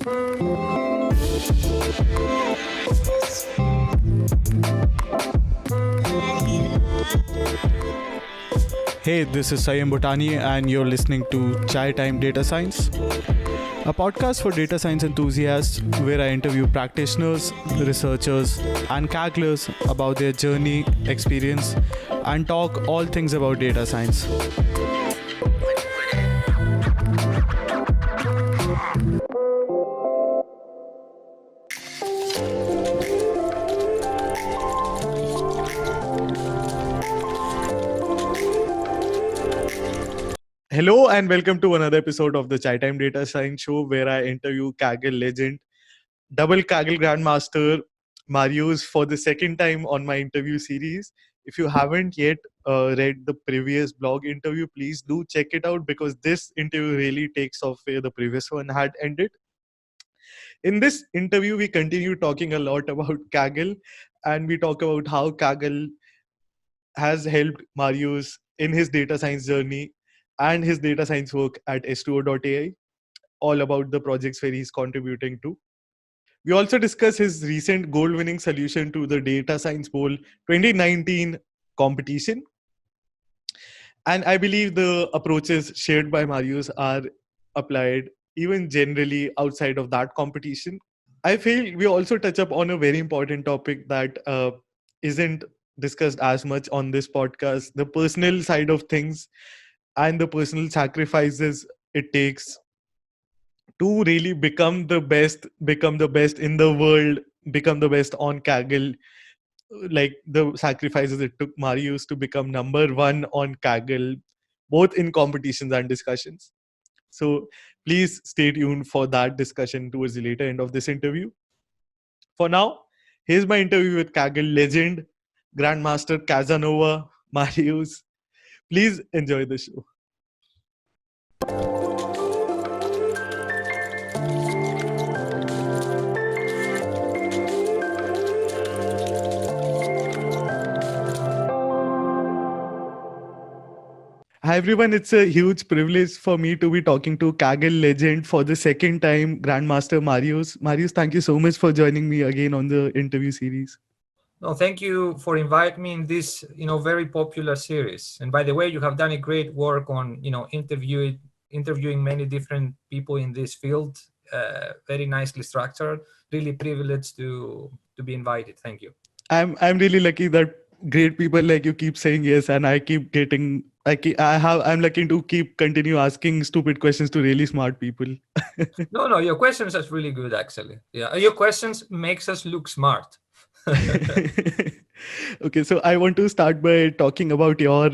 Hey, this is Sanyam Bhutani, and you're listening to Chai Time Data Science, a podcast for data science enthusiasts where I interview practitioners, researchers, and Kagglers about their journey, experience, and talk all things about data science. Hello and welcome to another episode of the Chai Time Data Science Show where I interview Kaggle Legend, double Kaggle Grandmaster Marios for the second time on my interview series. If you haven't yet read the previous blog interview, please do check it out because this interview really takes off where the previous one had ended. In this interview, we continue talking a lot about Kaggle and we talk about how Kaggle has helped Marios in his data science journey and his data science work at S2O.ai, all about the projects where he's contributing to. We also discuss his recent gold-winning solution to the Data Science Bowl 2019 competition. And I believe the approaches shared by Marios are applied even generally outside of that competition. I feel we also touch up on a very important topic that isn't discussed as much on this podcast, the personal side of things and the personal sacrifices it takes to really become the best in the world, become the best on Kaggle, like the sacrifices it took Marios to become number one on Kaggle, both in competitions and discussions. So please stay tuned for that discussion towards the later end of this interview. For now, here's my interview with Kaggle legend, Grandmaster Casanova Marios. Please enjoy the show. Hi everyone, it's a huge privilege for me to be talking to Kaggle legend for the second time, Grandmaster Marios. Marios, thank you so much for joining me again on the interview series. No, thank you for inviting me in this, very popular series. And by the way, you have done a great work on, interviewing many different people in this field. Very nicely structured. Really privileged to be invited. Thank you. I'm really lucky that great people like you keep saying yes, and I keep getting. I'm lucky to continue asking stupid questions to really smart people. No, your questions are really good actually. Yeah, your questions makes us look smart. Okay, so I want to start by talking about your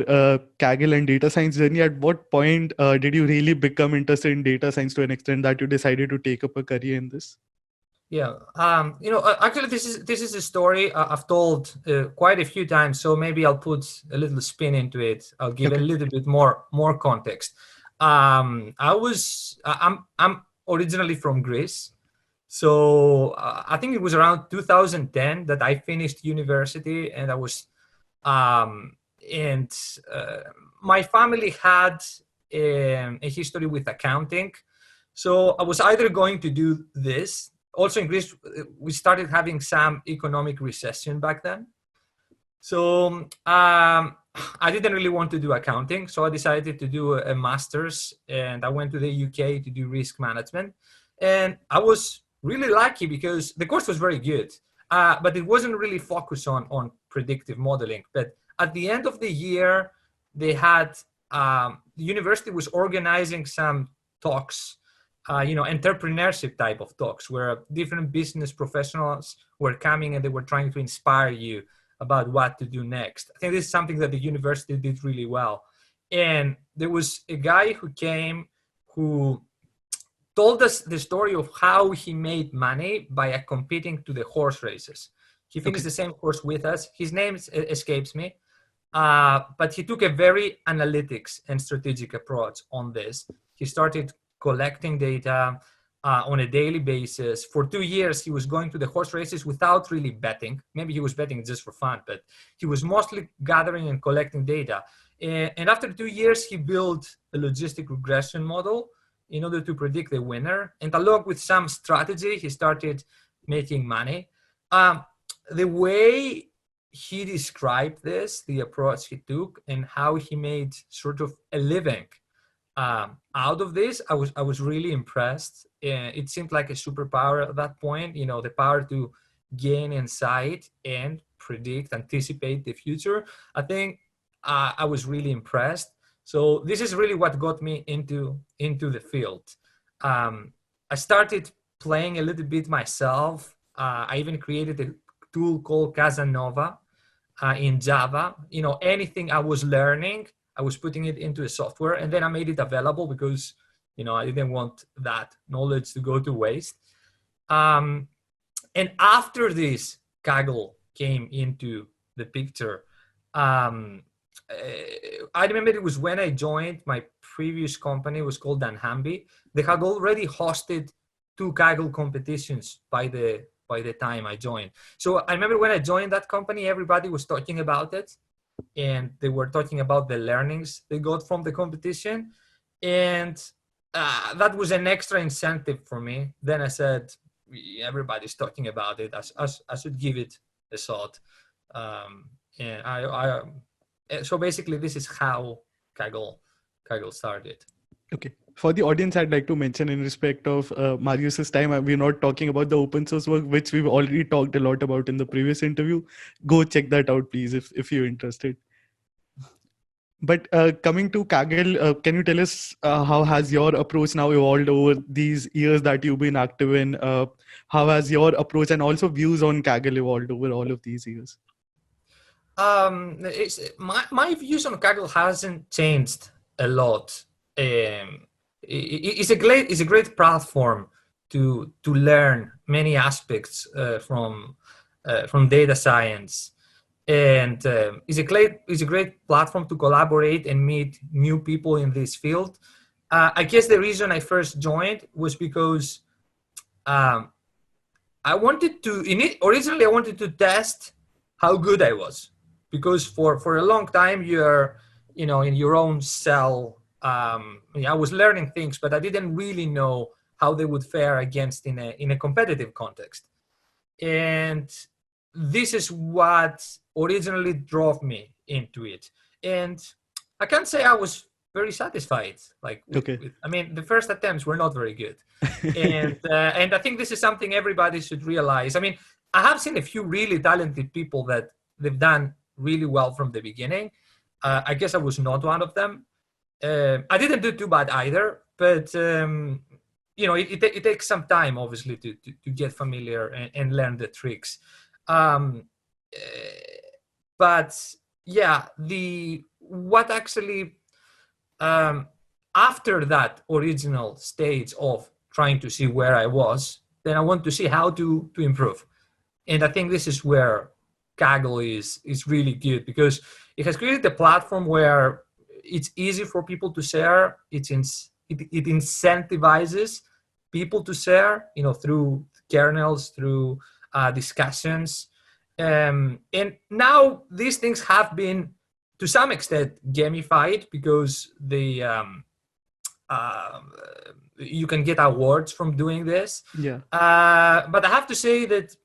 Kaggle and data science journey. At what point did you really become interested in data science to an extent that you decided to take up a career in this? Yeah, actually, this is a story I've told quite a few times. So maybe I'll put a little spin into it. I'll give a little bit more context. I'm originally from Greece. So I think it was around 2010 that I finished university, and I was, my family had a history with accounting. So I was either going to do this. Also in Greece, we started having some economic recession back then. So I didn't really want to do accounting. So I decided to do a master's, and I went to the UK to do risk management. And I was really lucky because the course was very good, but it wasn't really focused on predictive modeling. But at the end of the year, they had, the university was organizing some talks, entrepreneurship type of talks where different business professionals were coming and they were trying to inspire you about what to do next. I think this is something that the university did really well. And there was a guy who came who told us the story of how he made money by competing to the horse races. He finished the same course with us. His name escapes me, but he took a very analytics and strategic approach on this. He started collecting data on a daily basis. For 2 years, he was going to the horse races without really betting. Maybe he was betting just for fun, but he was mostly gathering and collecting data. And after 2 years, he built a logistic regression model in order to predict the winner. And along with some strategy, he started making money. The way he described this, the approach he took, and how he made sort of a living out of this, I was really impressed. It seemed like a superpower at that point, the power to gain insight and predict, anticipate the future. I think I was really impressed. So this is really what got me into the field. I started playing a little bit myself. I even created a tool called Casanova in Java. Anything I was learning, I was putting it into a software, and then I made it available because, I didn't want that knowledge to go to waste. And after this, Kaggle came into the picture. I remember it was when I joined my previous company. It was called Danhambi. They had already hosted 2 Kaggle competitions by the time I joined. So I remember when I joined that company, everybody was talking about it, and they were talking about the learnings they got from the competition. And that was an extra incentive for me. Then I said, everybody's talking about it. I should give it a shot. And so basically, this is how Kaggle started. Okay. For the audience, I'd like to mention in respect of Marius's time, we're not talking about the open source work, which we've already talked a lot about in the previous interview. Go check that out, please, if you're interested. But coming to Kaggle, can you tell us how has your approach now evolved over these years that you've been active in? How has your approach and also views on Kaggle evolved over all of these years? My views on Kaggle hasn't changed a lot. It's a great platform to learn many aspects from data science, and it's a great platform to collaborate and meet new people in this field. I guess the reason I first joined was because I wanted to originally I wanted to test how good I was, because for a long time you're in your own cell. I was learning things, but I didn't really know how they would fare against in a competitive context. And this is what originally drove me into it. And I can't say I was very satisfied. The first attempts were not very good. And I think this is something everybody should realize. I have seen a few really talented people that they've done really well from the beginning. I guess I was not one of them. I didn't do too bad either, but it takes some time, obviously, to get familiar and learn the tricks. But yeah, what actually after that original stage of trying to see where I was, then I want to see how to improve. And I think this is where Kaggle is really good, because it has created a platform where it's easy for people to share. It incentivizes people to share, through kernels, through discussions. And now these things have been, to some extent, gamified, because you can get awards from doing this. Yeah. But I have to say that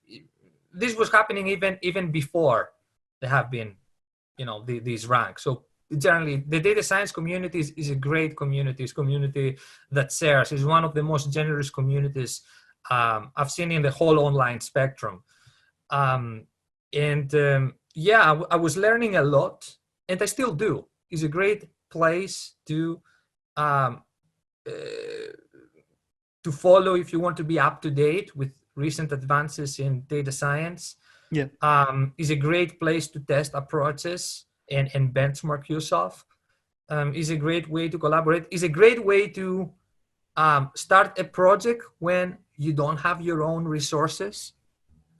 this was happening even before there have been, these ranks. So generally, the data science community is a great community. It's a community that shares. It's one of the most generous communities I've seen in the whole online spectrum. I was learning a lot, and I still do. It's a great place to follow if you want to be up to date with recent advances in data science. Yeah. Is a great place to test approaches and benchmark yourself. Is a great way to collaborate. Is a great way to start a project when you don't have your own resources.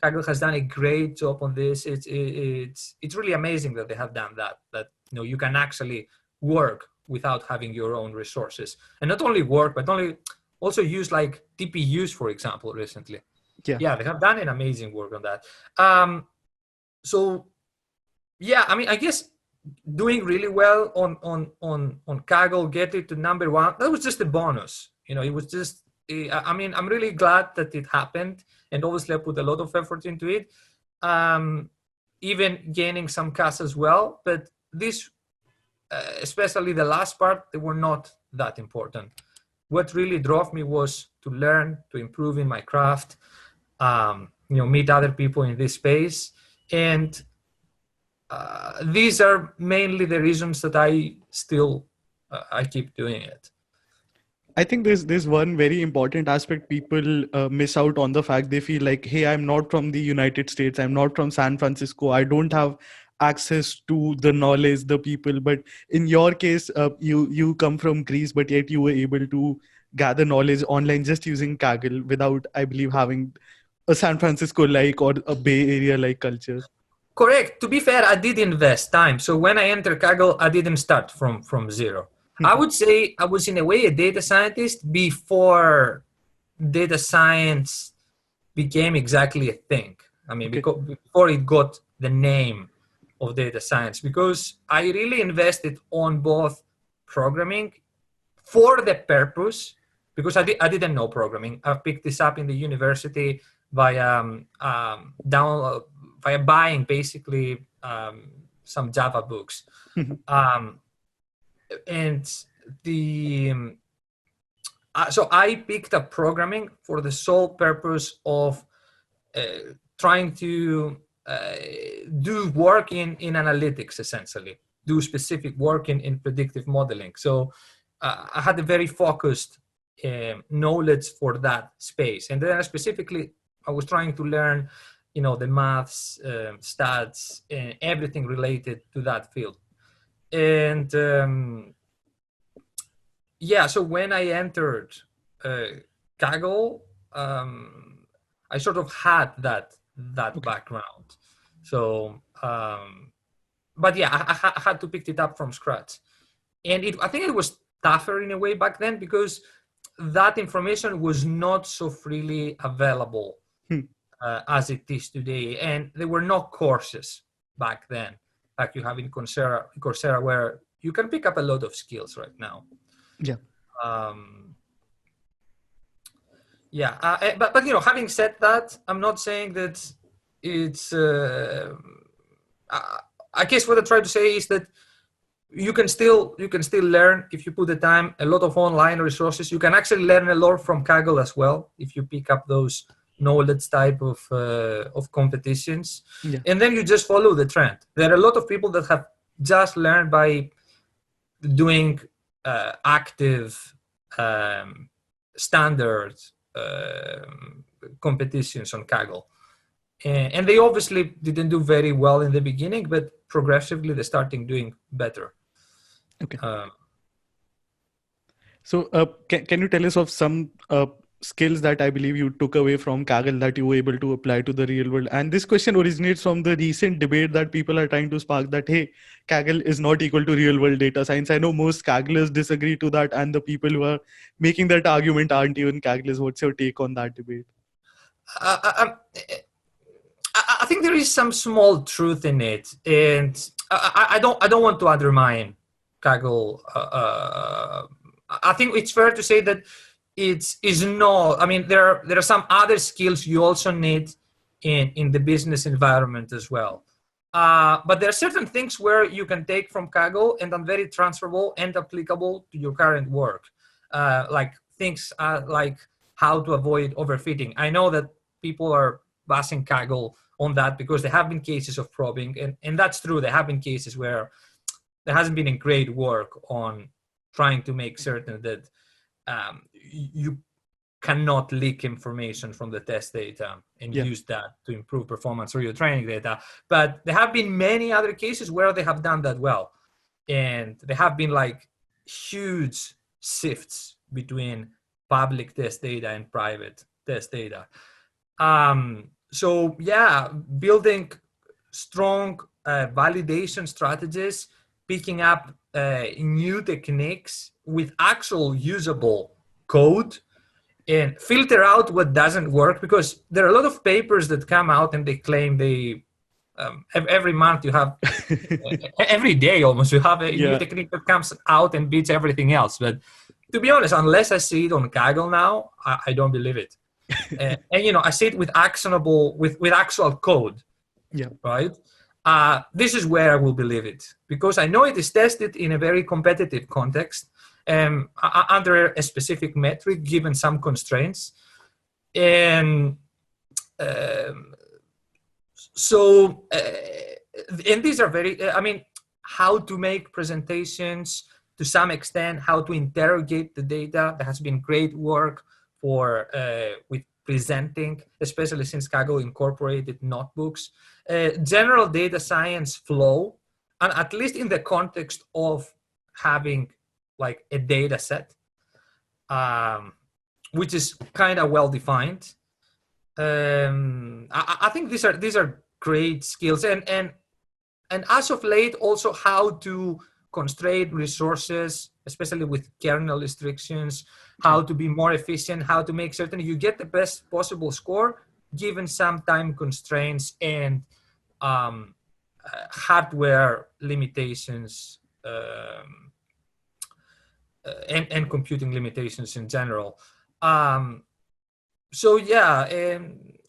Kaggle has done a great job on this. It's really amazing that they have done that. That you can actually work without having your own resources, and not only work, but also use like TPUs, for example, recently. Yeah, they have done an amazing work on that. I guess doing really well on Kaggle, get it to number one, that was just a bonus. It was just, I mean, I'm really glad that it happened, and obviously I put a lot of effort into it, even gaining some cash as well. But this, especially the last part, they were not that important. What really drove me was to learn, to improve in my craft, meet other people in this space. And these are mainly the reasons that I still I keep doing it. I think there's one very important aspect people miss out on, the fact they feel like, hey, I'm not from the United States, I'm not from San Francisco, I don't have access to the knowledge, the people. But in your case, you come from Greece, but yet you were able to gather knowledge online just using Kaggle without, I believe, having a San Francisco like or a Bay Area like culture. Correct. To be fair, I did invest time. So when I entered Kaggle, I didn't start from zero. I would say I was in a way a data scientist before data science became exactly a thing. I mean, before it got the name of data science, because I really invested on both programming for the purpose, because I didn't know programming. I picked this up in the university via via buying basically some Java books. And so I picked up programming for the sole purpose of trying to do work in analytics, essentially, do specific work in predictive modeling. So I had a very focused knowledge for that space. And then specifically, I was trying to learn, the maths, stats, and everything related to that field. And so when I entered Kaggle, I sort of had that background. So, but yeah, I had to pick it up from scratch. And I think it was tougher in a way back then, because that information was not so freely available as it is today. And there were no courses back then, like you have in Coursera, where you can pick up a lot of skills right now. Yeah. But having said that, I'm not saying that it's. I guess what I try to say is that you can still learn if you put the time. A lot of online resources. You can actually learn a lot from Kaggle as well if you pick up those knowledge type of competitions, and then you just follow the trend. There are a lot of people that have just learned by doing active standard competitions on Kaggle, and they obviously didn't do very well in the beginning, but progressively they're starting doing better. Okay. So can you tell us of some skills that I believe you took away from Kaggle that you were able to apply to the real world? And this question originates from the recent debate that people are trying to spark, that, hey, Kaggle is not equal to real world data science. I know most Kagglers disagree to that, and the people who are making that argument aren't even Kagglers. What's your take on that debate? I think there is some small truth in it, and I don't want to undermine Kaggle. I think it's fair to say that I mean, there are some other skills you also need in the business environment as well. But there are certain things where you can take from Kaggle and are very transferable and applicable to your current work. Like things like how to avoid overfitting. I know that people are bashing Kaggle on that because there have been cases of probing, and that's true. There have been cases where there hasn't been a great work on trying to make certain that you cannot leak information from the test data and use that to improve performance or your training data. But there have been many other cases where they have done that well. And there have been like huge shifts between public test data and private test data. So yeah, building strong validation strategies, picking up new techniques with actual usable code, and filter out what doesn't work, because there are a lot of papers that come out and they claim they every month you have, every day almost, you have a new Yeah. technique that comes out and beats everything else. But to be honest, unless I see it on Kaggle now, I don't believe it. And I see it with actionable, with actual code, Yeah. right? This is where I will believe it, because I know it is tested in a very competitive context, under a specific metric, given some constraints. And so, and these are very, how to make presentations to some extent, how to interrogate the data. There has been great work with presenting, especially since Kaggle incorporated notebooks. General data science flow, and at least in the context of having like a data set, which is kind of well defined. I think these are great skills, and as of late also how to constrain resources, especially with kernel restrictions, how to be more efficient, how to make certain you get the best possible score given some time constraints and hardware limitations, and computing limitations in general. So yeah,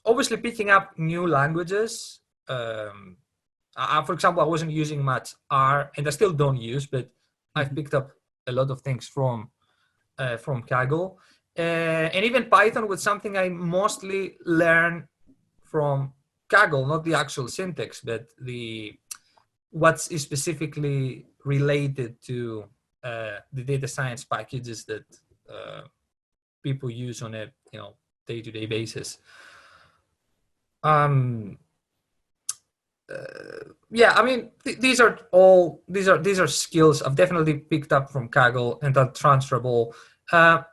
obviously picking up new languages. For example, I wasn't using much R, and I still don't use, but I've picked up a lot of things from Kaggle, and even Python was something I mostly learned from Kaggle, not the actual syntax, but what's specifically related to the data science packages that people use on a day-to-day basis. These are skills I've definitely picked up from Kaggle and are transferable.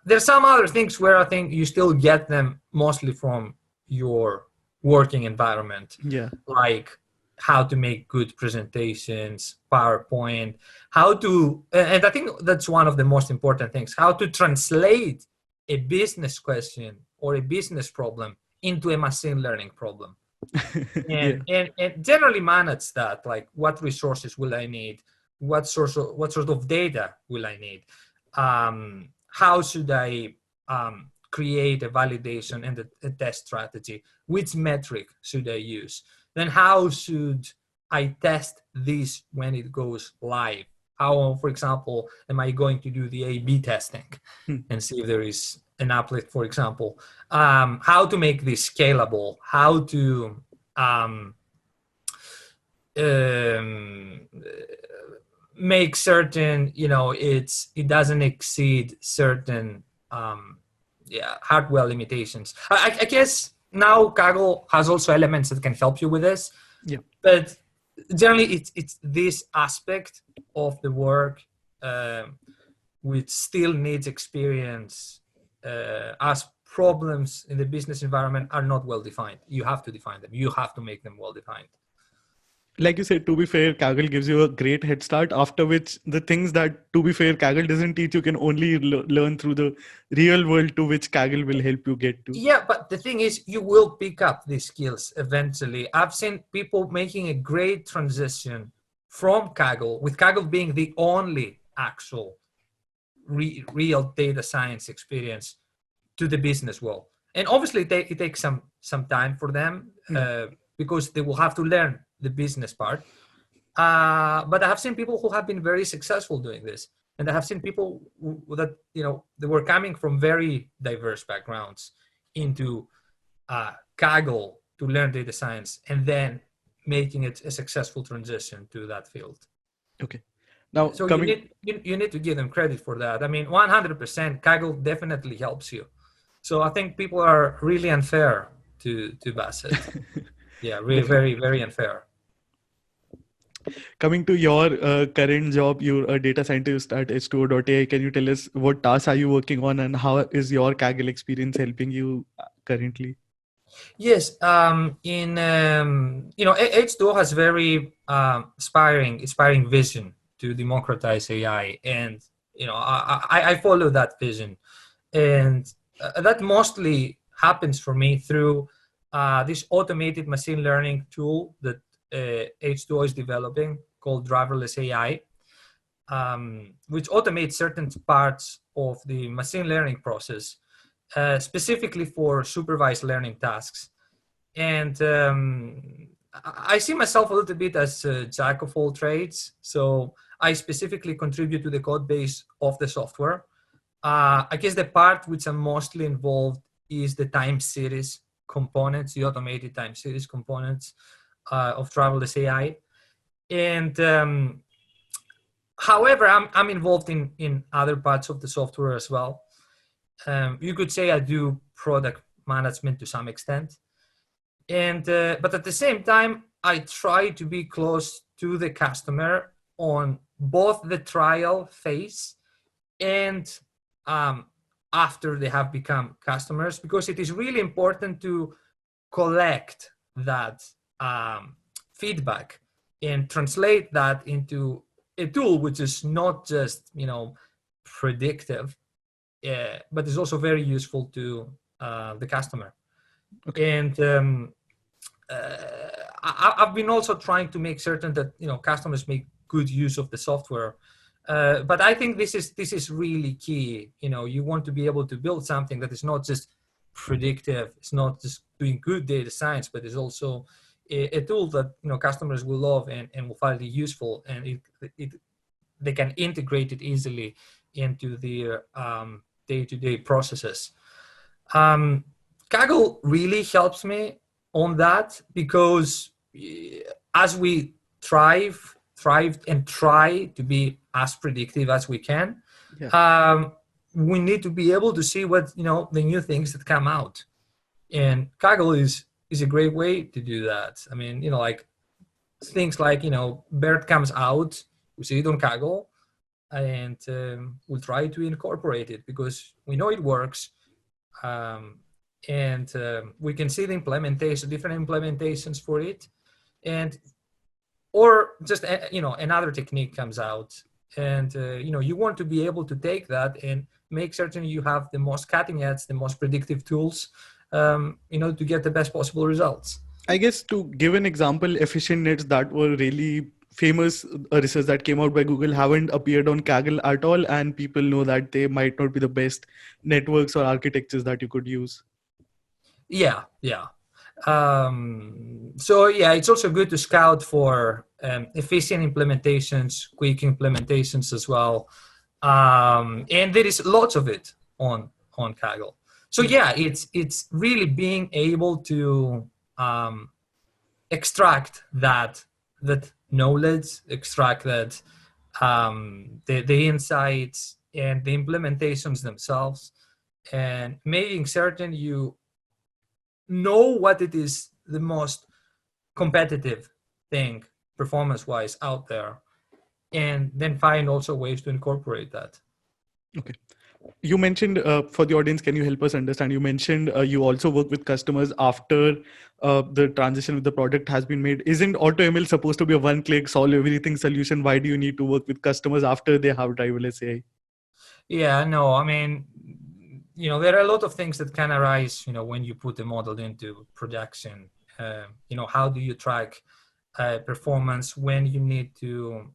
There's some other things where I think you still get them mostly from your working environment, like how to make good presentations, PowerPoint, and I think that's one of the most important things, how to translate a business question or a business problem into a machine learning problem. And generally manage that, like what resources will I need, what sort of data will I need, how should I create a validation and a test strategy, which metric should I use, then how should I test this when it goes live, how, for example, am I going to do the A/B testing and see if there is an uplift, for example, how to make this scalable, how to make certain it doesn't exceed certain hardware limitations. I guess now Kaggle has also elements that can help you with this, but generally it's this aspect of the work which still needs experience, as problems in the business environment are not well defined. You have to define them. You have to make them well defined. Like you said, to be fair, Kaggle gives you a great head start, after which the things that, to be fair, Kaggle doesn't teach you can only learn through the real world, to which Kaggle will help you get to. Yeah, but the thing is, you will pick up these skills eventually. I've seen people making a great transition from Kaggle, with Kaggle being the only actual real data science experience, to the business world. And obviously it takes some time for them, because they will have to learn the business part. But I have seen people who have been very successful doing this. And I have seen people that, they were coming from very diverse backgrounds into Kaggle to learn data science, and then making it a successful transition to that field. Okay. Now, so you need to give them credit for that. I mean, 100%, Kaggle definitely helps you. So I think people are really unfair to Bassett. Yeah, really, very, very unfair. Coming to your current job, you're a data scientist at H2O.ai. Can you tell us what tasks are you working on, and how is your Kaggle experience helping you currently? Yes, H2O has very inspiring vision to democratize AI, and I follow that vision, and that mostly happens for me through this automated machine learning tool that H2O is developing called driverless AI, which automates certain parts of the machine learning process, specifically for supervised learning tasks. And I see myself a little bit as a jack of all trades. So I specifically contribute to the code base of the software. I guess the part which I'm mostly involved is the time series components, the automated time series components of driverless AI. And however, I'm involved in other parts of the software as well. You could say I do product management to some extent. But at the same time, I try to be close to the customer on both the trial phase and after they have become customers, because it is really important to collect that feedback and translate that into a tool which is not just predictive, but is also very useful to the customer. Okay. And I've been also trying to make certain that customers make good use of the software. But I think this is really key. You want to be able to build something that is not just predictive, it's not just doing good data science, but is also a tool that customers will love and will find it useful, and they can integrate it easily into their day-to-day processes. Kaggle really helps me on that, because as we thrive and try to be as predictive as we can, we need to be able to see what the new things that come out, and Kaggle is a great way to do that. I mean, like things like BERT comes out, we see it on Kaggle, and we'll try to incorporate it because we know it works. And we can see the implementation, different implementations for it, or just another technique comes out, and you want to be able to take that and make certain you have the most cutting edge, the most predictive tools, to get the best possible results. I guess, to give an example, efficient nets that were really famous research that came out by Google haven't appeared on Kaggle at all, and people know that they might not be the best networks or architectures that you could use. Yeah. So it's also good to scout for efficient implementations, quick implementations as well, and there is lots of it on Kaggle. So it's really being able to extract that knowledge, extract that the insights and the implementations themselves, and making certain you know what it is the most competitive thing performance-wise out there, and then find also ways to incorporate that. Okay. You mentioned, for the audience, can you help us understand? You mentioned you also work with customers after the transition with the product has been made. Isn't AutoML supposed to be a one-click solve everything solution? Why do you need to work with customers after they have driverless AI? Yeah, no, I mean, there are a lot of things that can arise, when you put a model into production. How do you track performance when you need to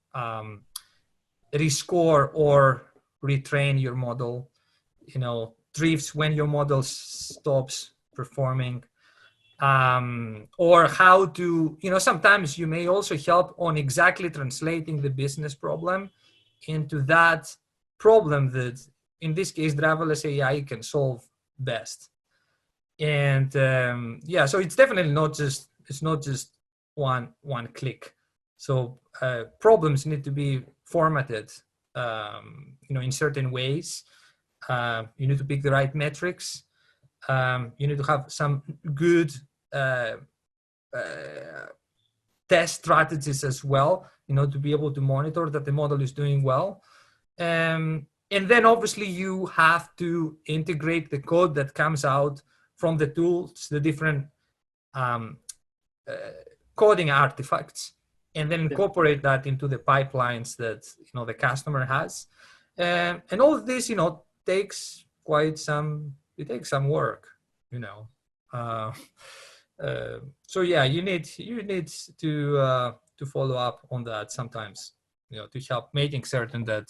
rescore or retrain your model, drifts when your model stops performing, or how to, sometimes you may also help on exactly translating the business problem into that problem that, in this case, driverless AI can solve best. And so it's definitely not just one click. So problems need to be formatted, in certain ways. You need to pick the right metrics. You need to have some good test strategies as well, to be able to monitor that the model is doing well. And then obviously you have to integrate the code that comes out from the tools, the different coding artifacts, and then incorporate that into the pipelines that the customer has. And all of this, takes some work. So yeah, you need to follow up on that sometimes, to help making certain that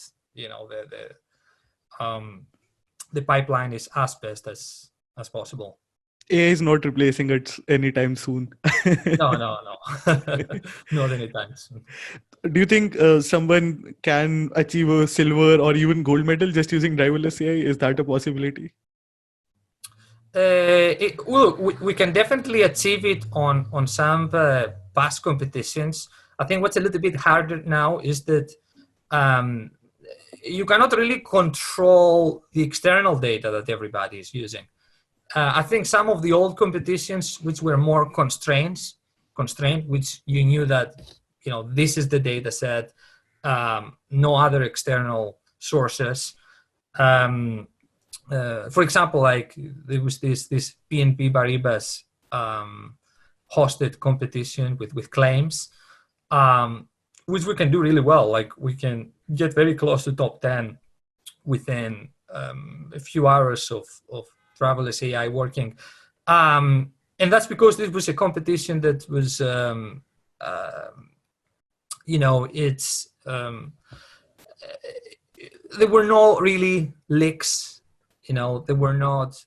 the pipeline is as best as possible. AI is not replacing it anytime soon. No, not anytime soon. Do you think someone can achieve a silver or even gold medal just using driverless AI? Is that a possibility? Well, we can definitely achieve it on some past competitions. I think what's a little bit harder now is that um, you cannot really control the external data that everybody is using. I think some of the old competitions, which were more constrained, which you knew that this is the data set, no other external sources. For example, like there was this PNP Paribas hosted competition with claims, which we can do really well. Like we can get very close to top 10 within a few hours of driverless AI working. And that's because this was a competition that was, it's there were no really leaks. There were not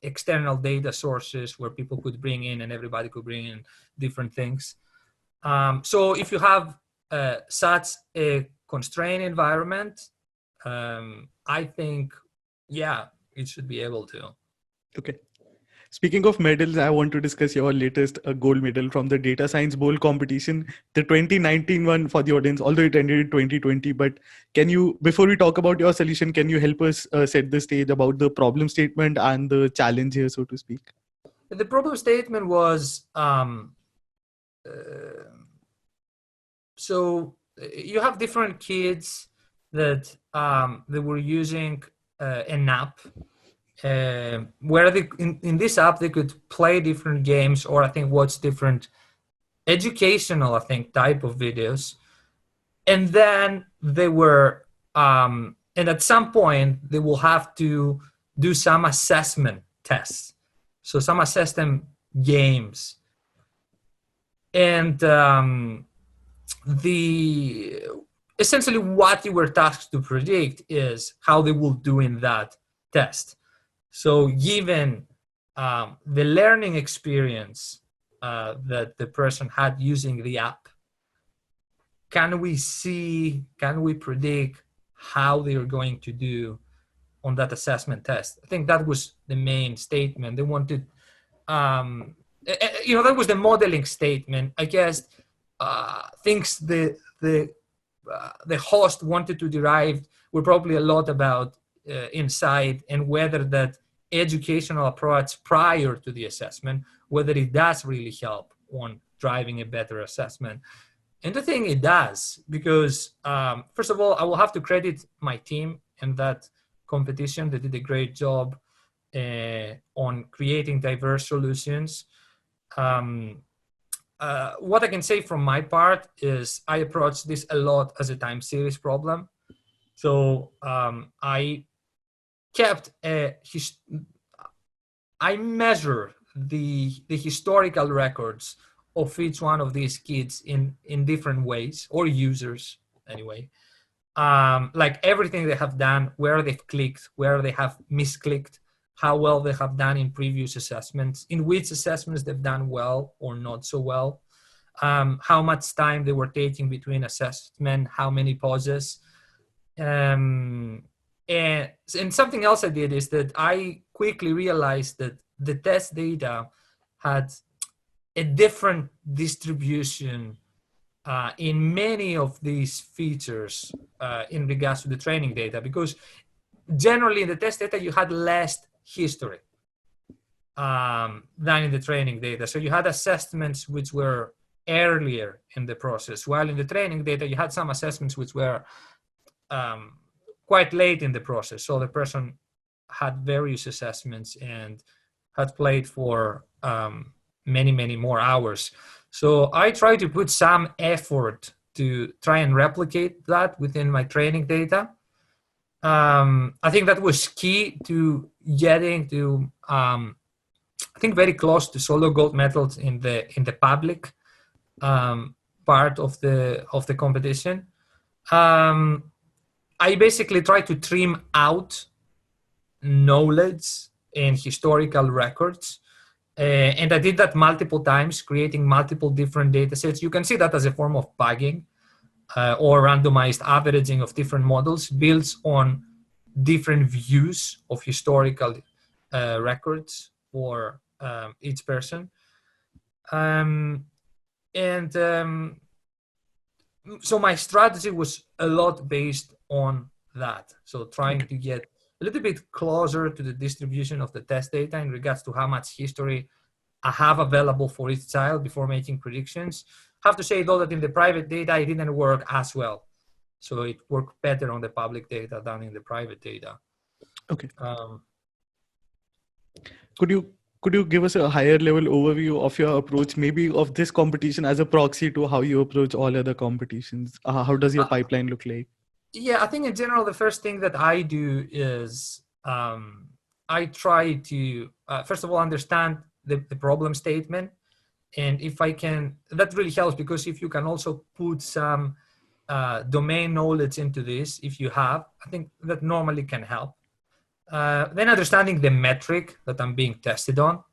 external data sources where people could bring in and everybody could bring in different things. So if you have such a constrained environment, I think, yeah, it should be able to. Okay. Speaking of medals, I want to discuss your latest gold medal from the Data Science Bowl competition, the 2019 one for the audience, although it ended in 2020. But can you, before we talk about your solution, can you help us set the stage about the problem statement and the challenge here, so to speak? The problem statement was, so you have different kids that they were using an app where they in this app they could play different games, or I think watch different educational, I think, type of videos. And then they were and at some point they will have to do some assessment tests, so some assessment games. And the essentially what you were tasked to predict is how they will do in that test. So given the learning experience that the person had using the app, can we predict how they are going to do on that assessment test? I think that was the main statement. They wanted, that was the modeling statement. I guess things the host wanted to derive were probably a lot about insight and whether that educational approach prior to the assessment, whether it does really help on driving a better assessment. And I think it does, because first of all, I will have to credit my team in that competition. They did a great job on creating diverse solutions. What I can say from my part is I approach this a lot as a time series problem. So I measure the historical records of each one of these kids in different ways, or users anyway. Like everything they have done, where they've clicked, where they have misclicked, how well they have done in previous assessments, in which assessments they've done well or not so well, how much time they were taking between assessment, how many pauses. And something else I did is that I quickly realized that the test data had a different distribution in many of these features in regards to the training data, because generally in the test data you had less history than in the training data. So you had assessments which were earlier in the process, while in the training data you had some assessments which were quite late in the process. So the person had various assessments and had played for many more hours. So I try to put some effort to try and replicate that within my training data. I think that was key to getting to I think, very close to solo gold medals in the public part of the competition. I basically try to trim out knowledge and historical records. And I did that multiple times, creating multiple different data sets. You can see that as a form of bugging or randomized averaging of different models built on different views of historical records for each person. So my strategy was a lot based on that. So trying to get a little bit closer to the distribution of the test data in regards to how much history I have available for each child before making predictions. I have to say, though, that in the private data, it didn't work as well. So it worked better on the public data than in the private data. Okay. Could you give us a higher level overview of your approach, maybe of this competition as a proxy to how you approach all other competitions? How does your pipeline look like? Yeah, I think in general, the first thing that I do is I try to, first of all, understand the problem statement. And if I can, that really helps, because if you can also put some domain knowledge into this, if you have, I think that normally can help. Then understanding the metric that I'm being tested on.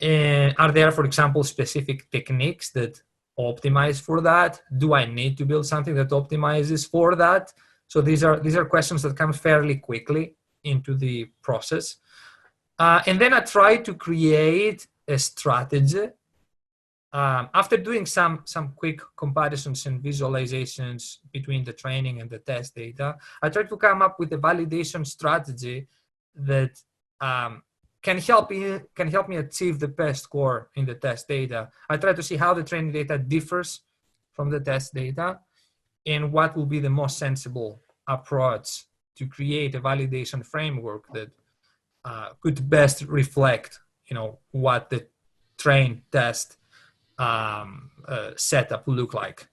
And are there, for example, specific techniques that optimize for that? Do I need to build something that optimizes for that? So these are questions that come fairly quickly into the process. And then I try to create a strategy. After doing some quick comparisons and visualizations between the training and the test data, I try to come up with a validation strategy that can help me achieve the best score in the test data. I try to see how the training data differs from the test data and what will be the most sensible approach to create a validation framework that could best reflect, what the train test setup will look like.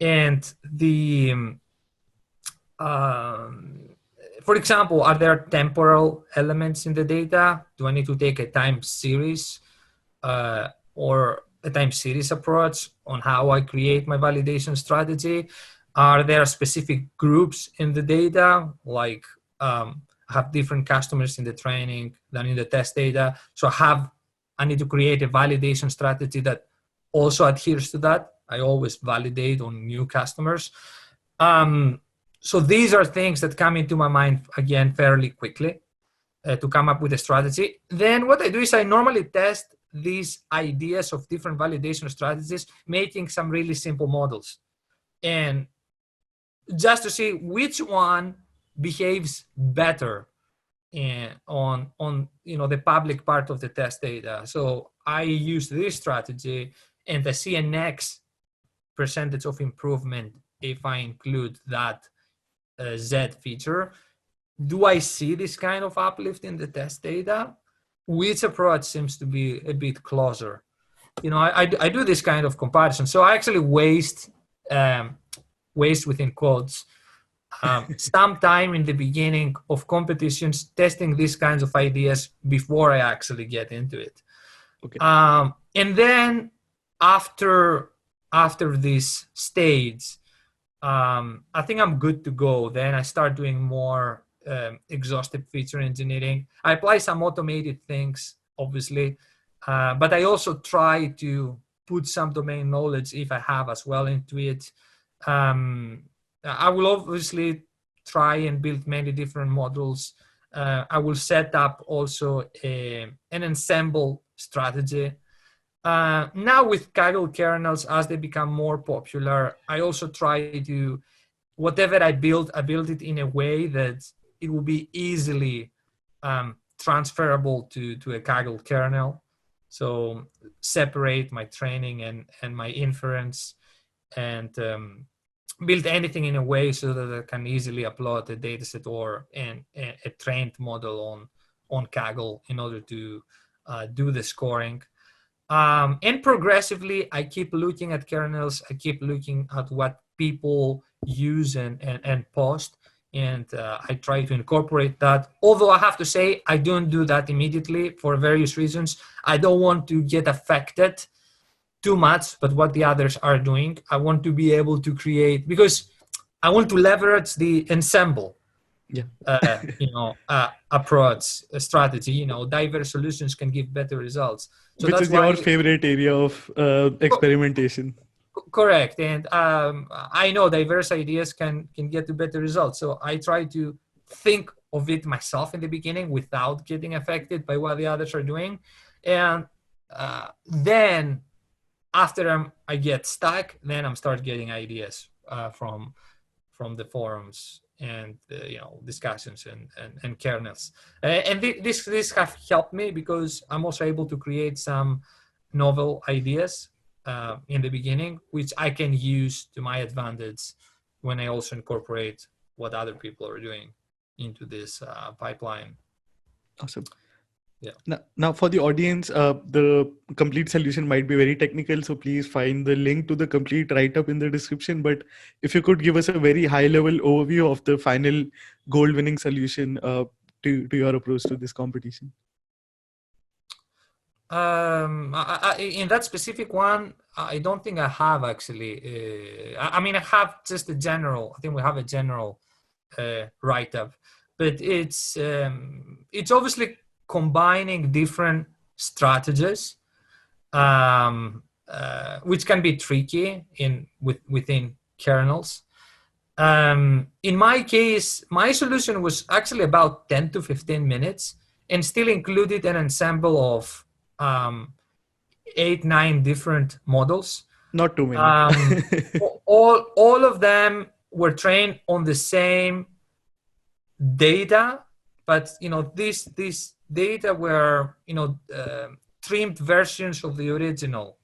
And for example, are there temporal elements in the data? Do I need to take a time series or a time series approach on how I create my validation strategy? Are there specific groups in the data, like have different customers in the training than in the test data? So I need to create a validation strategy that also adheres to that. I always validate on new customers. So these are things that come into my mind, again, fairly quickly to come up with a strategy. Then what I do is I normally test these ideas of different validation strategies, making some really simple models. And just to see which one behaves better on the public part of the test data. So I use this strategy, and I see an X percentage of improvement if I include that Z feature. Do I see this kind of uplift in the test data? Which approach seems to be a bit closer? I do this kind of comparison. So I actually waste within quotes some time in the beginning of competitions testing these kinds of ideas before I actually get into it. Okay. And then after this stage, I think I'm good to go. Then I start doing more exhaustive feature engineering. I apply some automated things, obviously, but I also try to put some domain knowledge, if I have as well, into it. I will obviously try and build many different models. I will set up also an ensemble strategy. Now with Kaggle kernels, as they become more popular, I also try to, whatever I build it in a way that it will be easily transferable to a Kaggle kernel. So separate my training and my inference, and build anything in a way so that I can easily upload a dataset or a trained model on Kaggle in order to do the scoring. And progressively, I keep looking at kernels. I keep looking at what people use and post and I try to incorporate that. Although I have to say, I don't do that immediately for various reasons. I don't want to get affected too much by what the others are doing. I want to be able to create, because I want to leverage the ensemble approach, strategy. Diverse solutions can give better results. So Which that's is your why. favorite area of experimentation? Correct. And I know diverse ideas can get to better results. So I try to think of it myself in the beginning without getting affected by what the others are doing. And then after I get stuck, then I'm start getting ideas from the forums and discussions and kernels. And this have helped me, because I'm also able to create some novel ideas in the beginning, which I can use to my advantage when I also incorporate what other people are doing into this pipeline. Awesome. Yeah. Now for the audience, the complete solution might be very technical, so please find the link to the complete write-up in the description. But if you could give us a very high-level overview of the final gold-winning solution to your approach to this competition. In that specific one, I don't think I have actually. I mean, I have just a general. I think we have a general write-up, but it's obviously combining different strategies, which can be tricky within kernels. In my case, my solution was actually about 10 to 15 minutes and still included an ensemble of 8-9 different models. Not too many. all of them were trained on the same data, but these data were trimmed versions of the original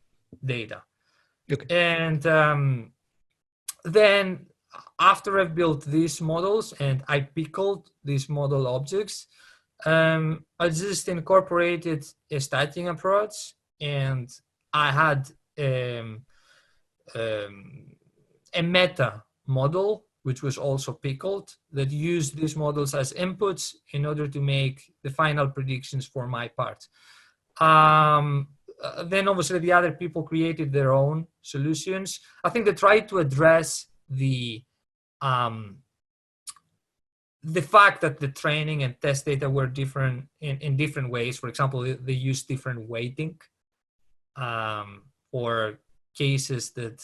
data. Okay. And then after I've built these models and I pickled these model objects, I just incorporated a stacking approach, and I had a meta model which was also pickled, that used these models as inputs in order to make the final predictions for my part. Then obviously the other people created their own solutions. I think they tried to address the fact that the training and test data were different in different ways. For example, they used different weighting for cases that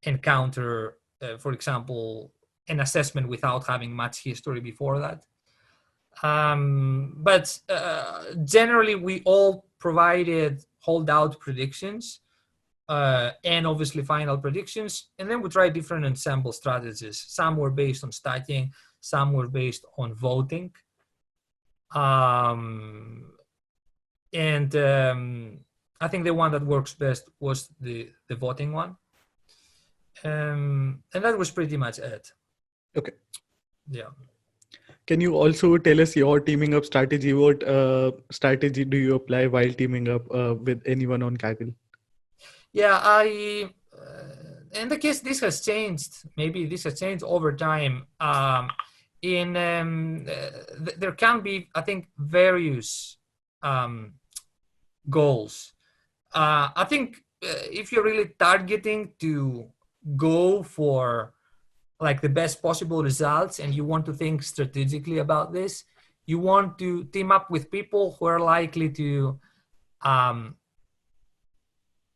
encounter, for example, an assessment without having much history before that. But generally, we all provided holdout predictions and obviously final predictions. And then we tried different ensemble strategies. Some were based on stacking, some were based on voting. And I think the one that works best was the voting one. And that was pretty much it. Okay. Yeah. Can you also tell us your teaming up strategy? What strategy do you apply while teaming up with anyone on Kaggle? Yeah, in the case, this has changed. Maybe this has changed over time. There can be, I think, various goals. I think if you're really targeting to go for like the best possible results and you want to think strategically about this, you want to team up with people who are likely to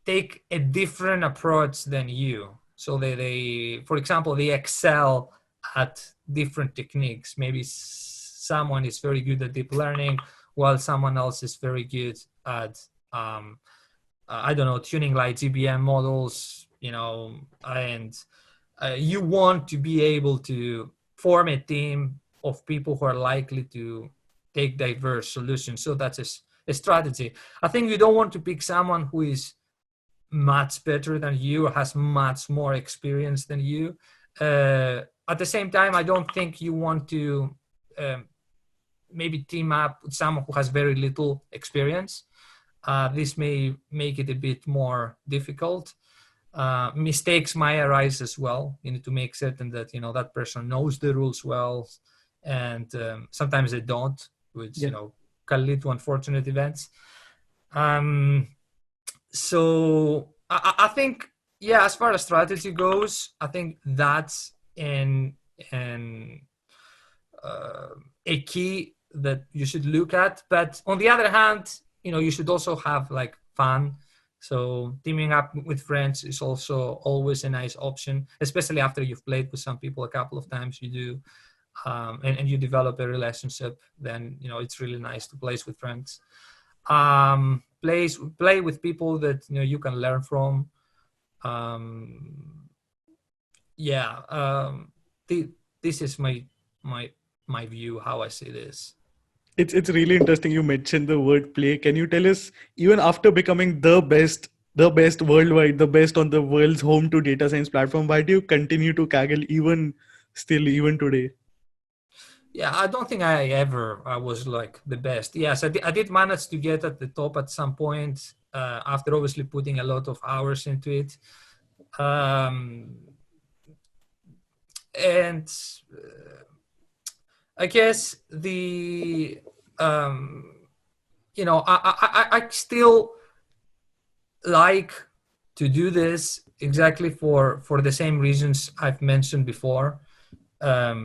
take a different approach than you. So they, for example, they excel at different techniques. Maybe someone is very good at deep learning while someone else is very good at I don't know, tuning like GBM models, and you want to be able to form a team of people who are likely to take diverse solutions. So that's a strategy. I think you don't want to pick someone who is much better than you or has much more experience than you. At the same time, I don't think you want to maybe team up with someone who has very little experience. This may make it a bit more difficult. Mistakes might arise as well. You need to make certain that that person knows the rules well, and sometimes they don't, which can lead to unfortunate events. So I think, as far as strategy goes, I think that's a key that you should look at. But on the other hand, you should also have like fun. So teaming up with friends is also always a nice option, especially after you've played with some people a couple of times. You do, and you develop a relationship. Then it's really nice to play with friends. Play with people that you can learn from. This is my view, how I see this. It's really interesting you mentioned the word play. Can you tell us, even after becoming the best worldwide, the best on the world's home to data science platform, why do you continue to Kaggle even today? Yeah, I don't think I was like the best. Yes, I did manage to get at the top at some point, after obviously putting a lot of hours into it. And I guess I still like to do this exactly for the same reasons I've mentioned before. As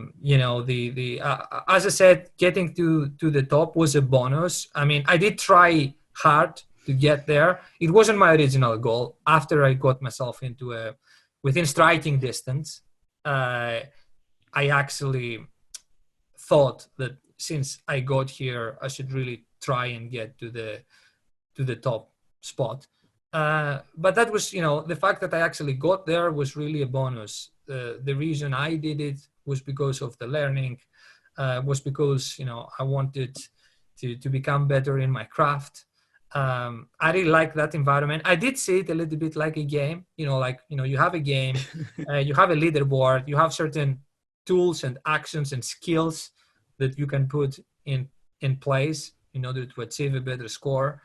I said, getting to the top was a bonus. I mean, I did try hard to get there. It wasn't my original goal. After I got myself into within striking distance, I actually thought that since I got here, I should really try and get to the top spot. But that was, the fact that I actually got there was really a bonus. The reason I did it was because of the learning, was because, I wanted to become better in my craft. I really like that environment. I did see it a little bit like a game, you have a game, you have a leaderboard, you have certain tools and actions and skills that you can put in place in order to achieve a better score.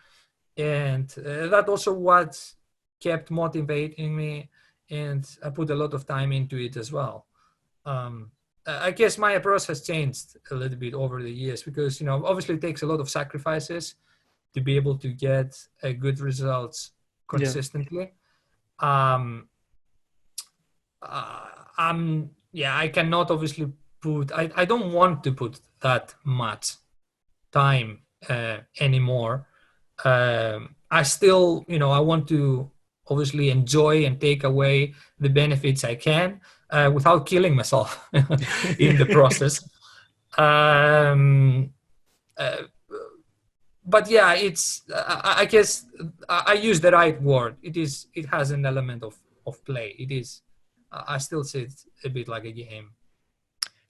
And that also what kept motivating me, and I put a lot of time into it as well. I guess my approach has changed a little bit over the years because obviously it takes a lot of sacrifices to be able to get a good results consistently. I cannot obviously I don't want to put that much time anymore. I still, I want to obviously enjoy and take away the benefits I can without killing myself in the process. But yeah, I guess I use the right word. It has an element of play. It is, I still say it's a bit like a game.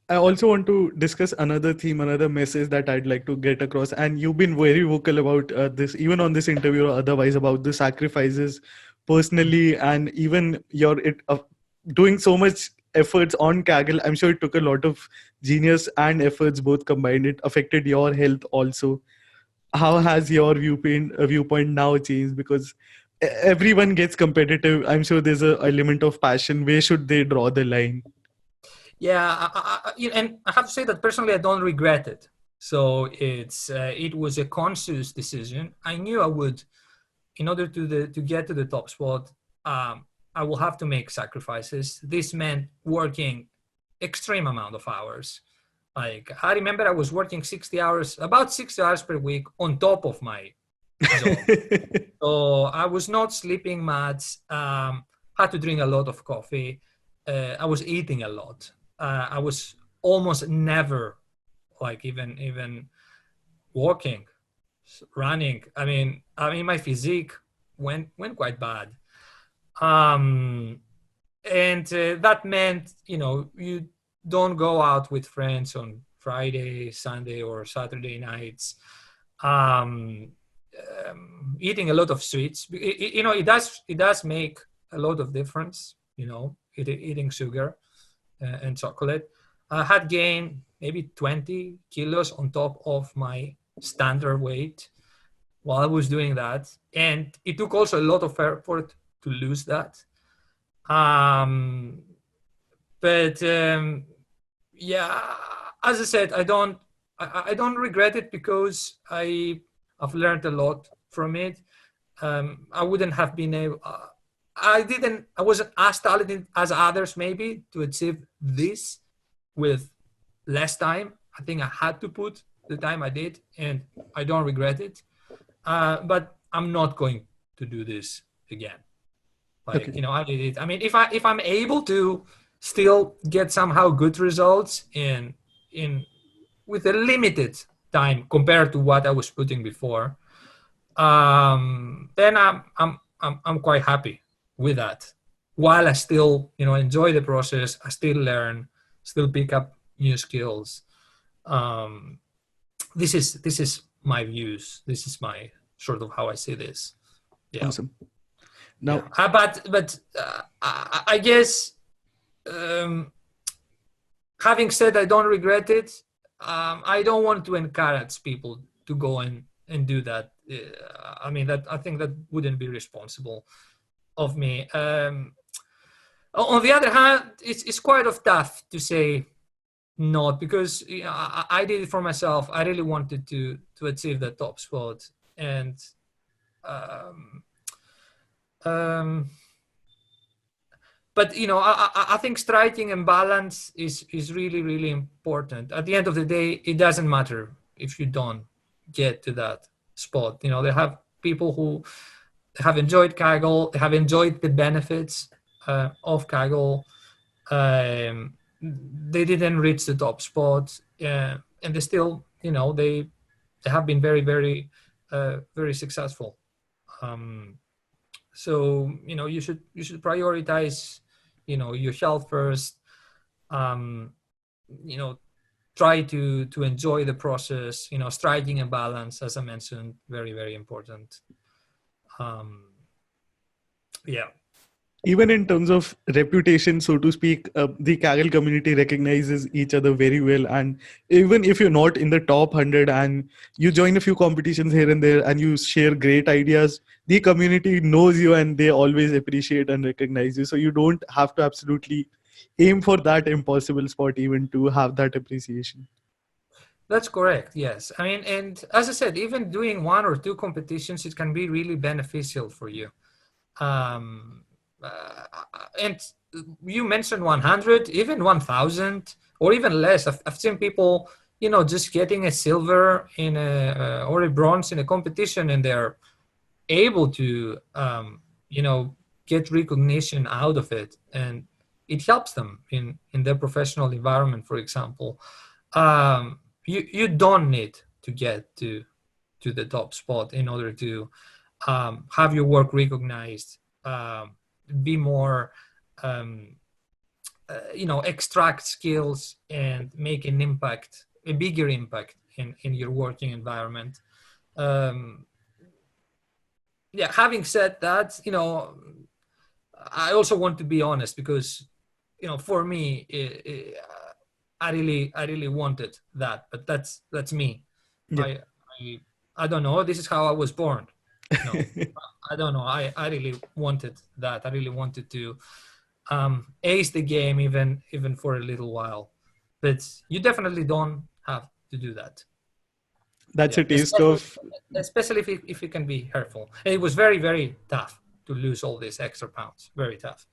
I also want to discuss another theme, another message that I'd like to get across. And you've been very vocal about this, even on this interview or otherwise, about the sacrifices personally, and even doing so much efforts on Kaggle. I'm sure it took a lot of genius and efforts both combined. It affected your health also. How has your viewpoint now changed? Because everyone gets competitive. I'm sure there's an element of passion. Where should they draw the line? Yeah, and I have to say that personally, I don't regret it. So it was a conscious decision. I knew I would, in order to get to the top spot, I will have to make sacrifices. This meant working extreme amount of hours. Like I remember I was working about 60 hours per week on top of my job. So I was not sleeping much. Had to drink a lot of coffee. I was eating a lot. I was almost never like even walking, running. I mean my physique went quite bad. And that meant you don't go out with friends on Friday, Sunday, or Saturday nights. Eating a lot of sweets, it does make a lot of difference. Eating sugar and chocolate. I had gained maybe 20 kilos on top of my standard weight while I was doing that, and it took also a lot of effort to lose that. But yeah, as I said, I don't regret it because I've learned a lot from it. I wouldn't have been able. I wasn't as talented as others maybe to achieve this with less time. I think I had to put the time I did, and I don't regret it. But I'm not going to do this again. Like, Okay. I did it. I mean, if I'm able to still get somehow good results in with a limited time compared to what I was putting before, then I'm quite happy with that. While I still enjoy the process, I still learn, still pick up new skills. Um, this is my views. This is my sort of how I see this. Yeah. Awesome. Yeah, Now, I guess, um, having said I don't regret it, I don't want to encourage people to go and do that. I mean, that I think that wouldn't be responsible of me. On the other hand, it's quite of tough to say not, because I did it for myself. I really wanted to achieve the top spot, and um, um, but I think striking and balance is really, really important. At the end of the day, it doesn't matter if you don't get to that spot. They have people who have enjoyed Kaggle, they have enjoyed the benefits of Kaggle. They didn't reach the top spot, and they still, they have been very, very, very successful. So you should prioritize your health first. um you know Try to enjoy the process. Striking a balance, as I mentioned, very, very important. um yeah. even in terms of reputation, so to speak, the Kaggle community recognizes each other very well. And even if you're not in the top 100 and you join a few competitions here and there and you share great ideas, the community knows you and they always appreciate and recognize you. So you don't have to absolutely aim for that impossible spot even to have that appreciation. That's correct. Yes. I mean, and as I said, even doing one or two competitions, it can be really beneficial for you. Um, and you mentioned 100, even 1,000, or even less. I've seen people, just getting a silver in or a bronze in a competition, and they're able to, get recognition out of it, and it helps them in their professional environment, for example. You don't need to get to the top spot in order to have your work recognized, be more, um, extract skills and make an impact, a bigger impact in your working environment. Um, yeah, having said that, I also want to be honest, because, for me, I really wanted that, but that's me. Yeah. I I don't know. This is how I was born. No, I don't know. I really wanted that. I really wanted to ace the game, even for a little while. But you definitely don't have to do that. That's Yeah, a taste of especially if it can be hurtful. And it was very, very tough to lose all these extra pounds. Very tough.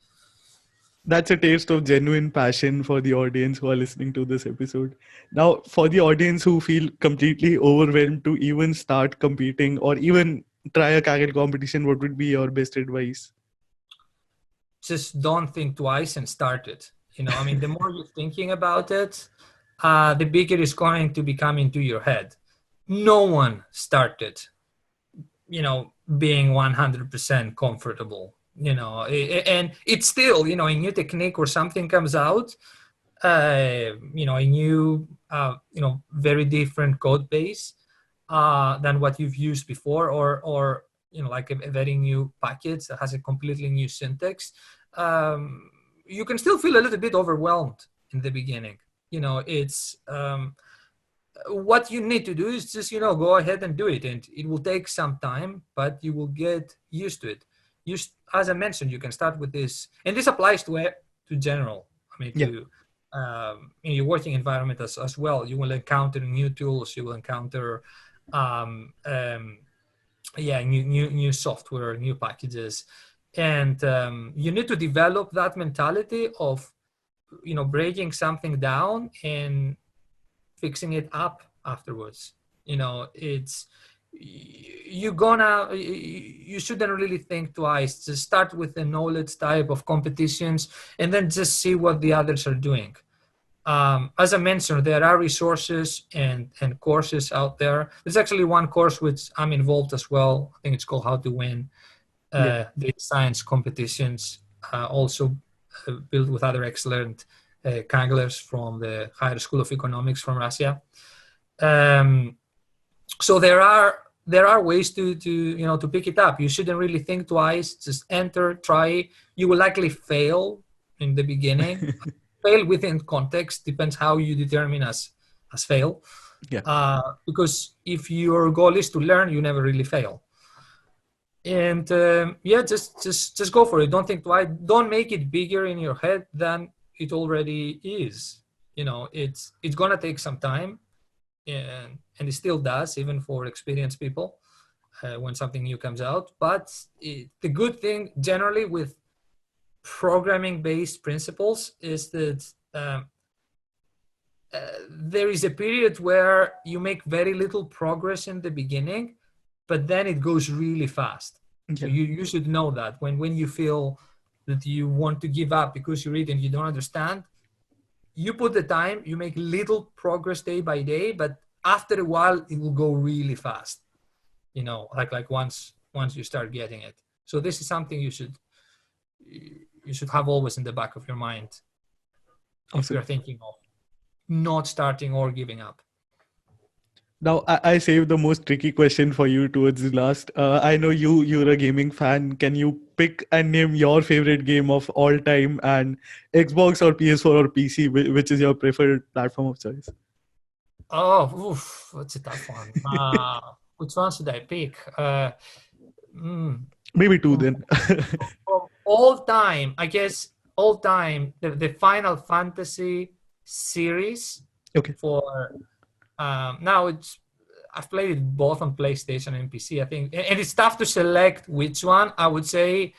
That's a taste of genuine passion for the audience who are listening to this episode. Now, for the audience who feel completely overwhelmed to even start competing or even try a Kaggle competition, what would be your best advice? Just don't think twice and start it. I mean, the more you're thinking about it, the bigger it's going to become into your head. No one started, being 100% comfortable, and it's still, a new technique or something comes out, a new, very different code base than what you've used before, or like a very new package that has a completely new syntax. You can still feel a little bit overwhelmed in the beginning. It's what you need to do is just go ahead and do it, and it will take some time, but you will get used to it. as I mentioned, you can start with this, and this applies to general. I mean, to in your working environment as well. You will encounter new tools. You will encounter, new software, new packages, and you need to develop that mentality of, breaking something down and fixing it up afterwards. You shouldn't really think twice. Just start with the knowledge type of competitions and then just see what the others are doing. As I mentioned, there are resources and courses out there. There's actually one course which I'm involved as well. I think it's called How to Win Data Science Competitions, also built with other excellent Kagglers from the Higher School of Economics from Russia. So there are ways to pick it up. You shouldn't really think twice. Just enter, try. You will likely fail in the beginning. Fail within context, depends how you determine as fail. Because if your goal is to learn, you never really fail. And just go for it. Don't think twice. Don't make it bigger in your head than it already is. It's gonna take some time, and it still does, even for experienced people, when something new comes out. But the good thing generally with programming-based principles is that there is a period where you make very little progress in the beginning, but then it goes really fast. So you should know that when you feel that you want to give up because you read and you don't understand, you put the time, you make little progress day by day, but after a while it will go really fast. Like once you start getting it. So this is something you should have always in the back of your mind if you're thinking of not starting or giving up. Now, I saved the most tricky question for you towards the last. I know you're a gaming fan. Can you pick and name your favorite game of all time, and Xbox or PS4 or PC, which is your preferred platform of choice? Oh, that's a tough one. Which one should I pick? Maybe two then. From all time, I guess the Final Fantasy series. Okay. For now, I've played it both on PlayStation and PC, I think, and it's tough to select which one. I would say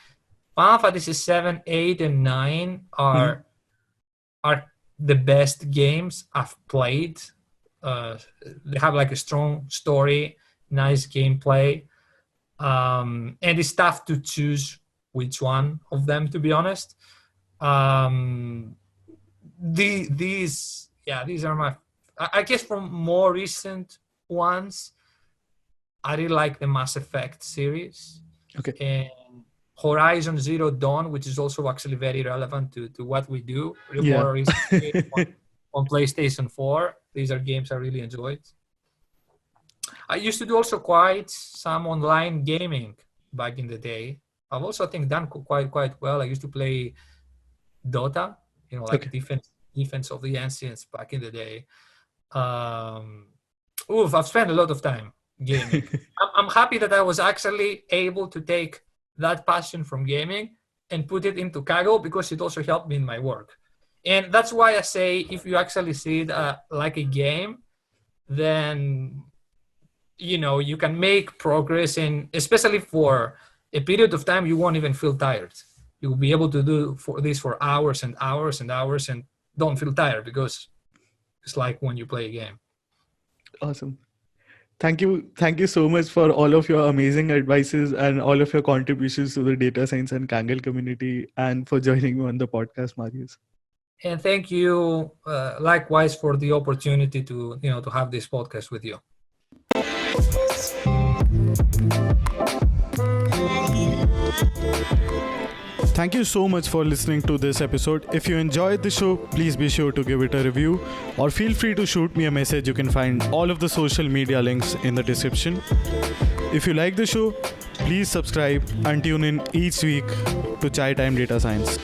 Final Fantasy 7, 8, and 9 are the best games I've played. They have like a strong story, nice gameplay, and it's tough to choose which one of them, to be honest. These are my, I guess, from more recent ones, I really like the Mass Effect series. Okay. And Horizon Zero Dawn, which is also actually very relevant to what we do. More recently on PlayStation 4. These are games I really enjoyed. I used to do also quite some online gaming back in the day. I've also, I think, done quite well. I used to play Dota, Defense of the Ancients back in the day. I've spent a lot of time gaming. I'm happy that I was actually able to take that passion from gaming and put it into Kaggle, because it also helped me in my work. And that's why I say, if you actually see it like a game, then you can make progress, and especially for a period of time, you won't even feel tired. You'll be able to do this for hours and hours and hours and don't feel tired, because it's like when you play a game. Awesome. Thank you so much for all of your amazing advices and all of your contributions to the data science and Kaggle community, and for joining me on the podcast, Marios. And thank you likewise for the opportunity to have this podcast with you. Thank you so much for listening to this episode. If you enjoyed the show, please be sure to give it a review, or feel free to shoot me a message. You can find all of the social media links in the description. If you like the show, please subscribe and tune in each week to Chai Time Data Science.